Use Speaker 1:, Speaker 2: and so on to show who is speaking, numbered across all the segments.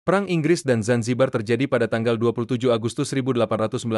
Speaker 1: Perang Inggris dan Zanzibar terjadi pada tanggal 27 Agustus 1896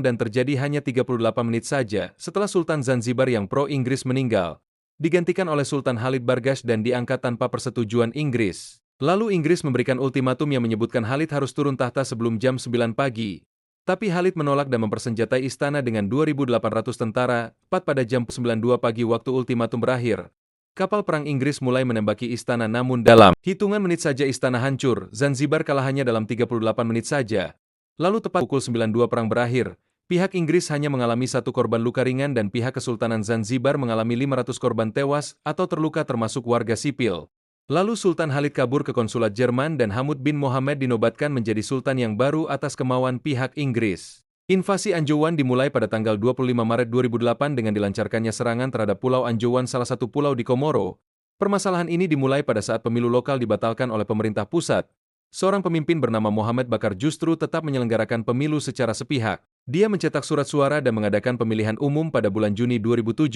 Speaker 1: dan terjadi hanya 38 menit saja setelah Sultan Zanzibar yang pro-Inggris meninggal, digantikan oleh Sultan Khalid Bargash dan diangkat tanpa persetujuan Inggris. Lalu Inggris memberikan ultimatum yang menyebutkan Khalid harus turun tahta sebelum jam 9 pagi. Tapi Khalid menolak dan mempersenjatai istana dengan 2.800 tentara, tepat pada jam 9.02 pagi waktu ultimatum berakhir. Kapal perang Inggris mulai menembaki istana namun dalam hitungan menit saja istana hancur, Zanzibar kalah hanya dalam 38 menit saja. Lalu tepat pukul 9.02 perang berakhir, pihak Inggris hanya mengalami 1 korban luka ringan dan pihak Kesultanan Zanzibar mengalami 500 korban tewas atau terluka termasuk warga sipil. Lalu Sultan Khalid kabur ke konsulat Jerman dan Hamud bin Mohammed dinobatkan menjadi sultan yang baru atas kemauan pihak Inggris. Invasi Anjouan dimulai pada tanggal 25 Maret 2008 dengan dilancarkannya serangan terhadap Pulau Anjouan, salah satu pulau di Komoro. Permasalahan ini dimulai pada saat pemilu lokal dibatalkan oleh pemerintah pusat. Seorang pemimpin bernama Mohamed Bakar justru tetap menyelenggarakan pemilu secara sepihak. Dia mencetak surat suara dan mengadakan pemilihan umum pada bulan Juni 2007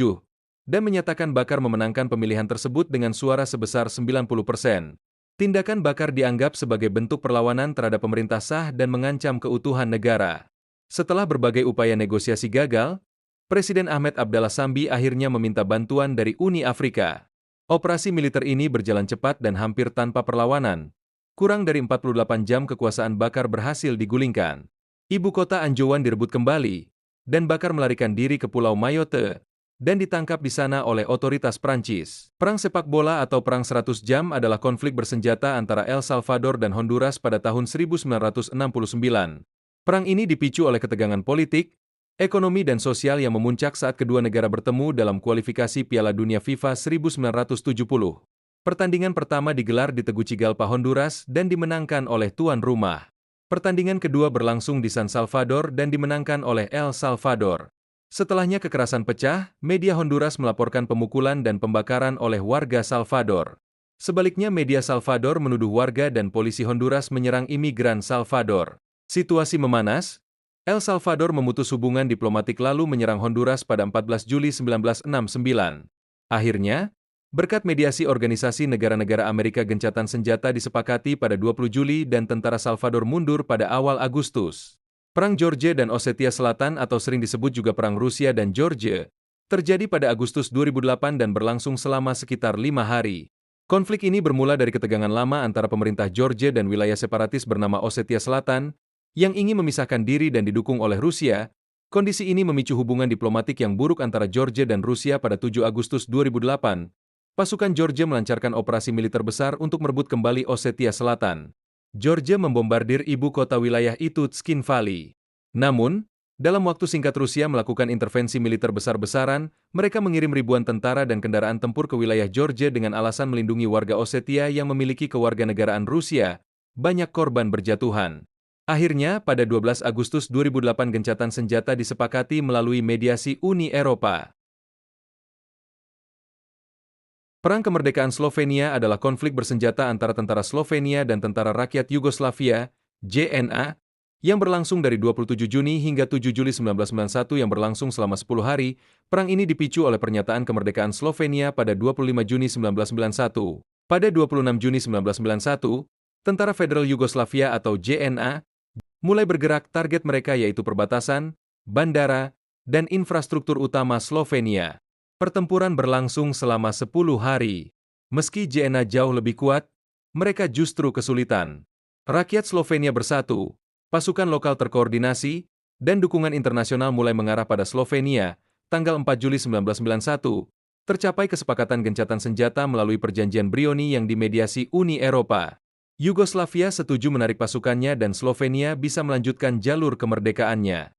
Speaker 1: dan menyatakan Bakar memenangkan pemilihan tersebut dengan suara sebesar 90%. Tindakan Bakar dianggap sebagai bentuk perlawanan terhadap pemerintah sah dan mengancam keutuhan negara. Setelah berbagai upaya negosiasi gagal, Presiden Ahmed Abdallah Sambi akhirnya meminta bantuan dari Uni Afrika. Operasi militer ini berjalan cepat dan hampir tanpa perlawanan. Kurang dari 48 jam kekuasaan Bakar berhasil digulingkan. Ibu kota Anjouan direbut kembali, dan Bakar melarikan diri ke Pulau Mayotte, dan ditangkap di sana oleh otoritas Prancis. Perang sepak bola atau Perang 100 Jam adalah konflik bersenjata antara El Salvador dan Honduras pada tahun 1969. Perang ini dipicu oleh ketegangan politik, ekonomi dan sosial yang memuncak saat kedua negara bertemu dalam kualifikasi Piala Dunia FIFA 1970. Pertandingan pertama digelar di Tegucigalpa, Honduras dan dimenangkan oleh tuan rumah. Pertandingan kedua berlangsung di San Salvador dan dimenangkan oleh El Salvador. Setelahnya kekerasan pecah, media Honduras melaporkan pemukulan dan pembakaran oleh warga Salvador. Sebaliknya media Salvador menuduh warga dan polisi Honduras menyerang imigran Salvador. Situasi memanas, El Salvador memutus hubungan diplomatik lalu menyerang Honduras pada 14 Juli 1969. Akhirnya, berkat mediasi Organisasi Negara-Negara Amerika gencatan senjata disepakati pada 20 Juli dan tentara Salvador mundur pada awal Agustus. Perang Georgia dan Ossetia Selatan atau sering disebut juga Perang Rusia dan Georgia, terjadi pada Agustus 2008 dan berlangsung selama sekitar 5 hari. Konflik ini bermula dari ketegangan lama antara pemerintah Georgia dan wilayah separatis bernama Ossetia Selatan, yang ingin memisahkan diri dan didukung oleh Rusia. Kondisi ini memicu hubungan diplomatik yang buruk antara Georgia dan Rusia pada 7 Agustus 2008. Pasukan Georgia melancarkan operasi militer besar untuk merebut kembali Ossetia Selatan. Georgia membombardir ibu kota wilayah itu, Tskinvali. Namun, dalam waktu singkat Rusia melakukan intervensi militer besar-besaran, mereka mengirim ribuan tentara dan kendaraan tempur ke wilayah Georgia dengan alasan melindungi warga Ossetia yang memiliki kewarganegaraan Rusia. Banyak korban berjatuhan. Akhirnya, pada 12 Agustus 2008 gencatan senjata disepakati melalui mediasi Uni Eropa. Perang kemerdekaan Slovenia adalah konflik bersenjata antara tentara Slovenia dan Tentara Rakyat Yugoslavia, JNA, yang berlangsung dari 27 Juni hingga 7 Juli 1991 yang berlangsung selama 10 hari. Perang ini dipicu oleh pernyataan kemerdekaan Slovenia pada 25 Juni 1991. Pada 26 Juni 1991, Tentara Federal Yugoslavia atau JNA mulai bergerak. Target mereka yaitu perbatasan, bandara, dan infrastruktur utama Slovenia. Pertempuran berlangsung selama 10 hari. Meski JNA jauh lebih kuat, mereka justru kesulitan. Rakyat Slovenia bersatu, pasukan lokal terkoordinasi, dan dukungan internasional mulai mengarah pada Slovenia. Tanggal 4 Juli 1991, tercapai kesepakatan gencatan senjata melalui perjanjian Brioni yang dimediasi Uni Eropa. Yugoslavia setuju menarik pasukannya dan Slovenia bisa melanjutkan jalur kemerdekaannya.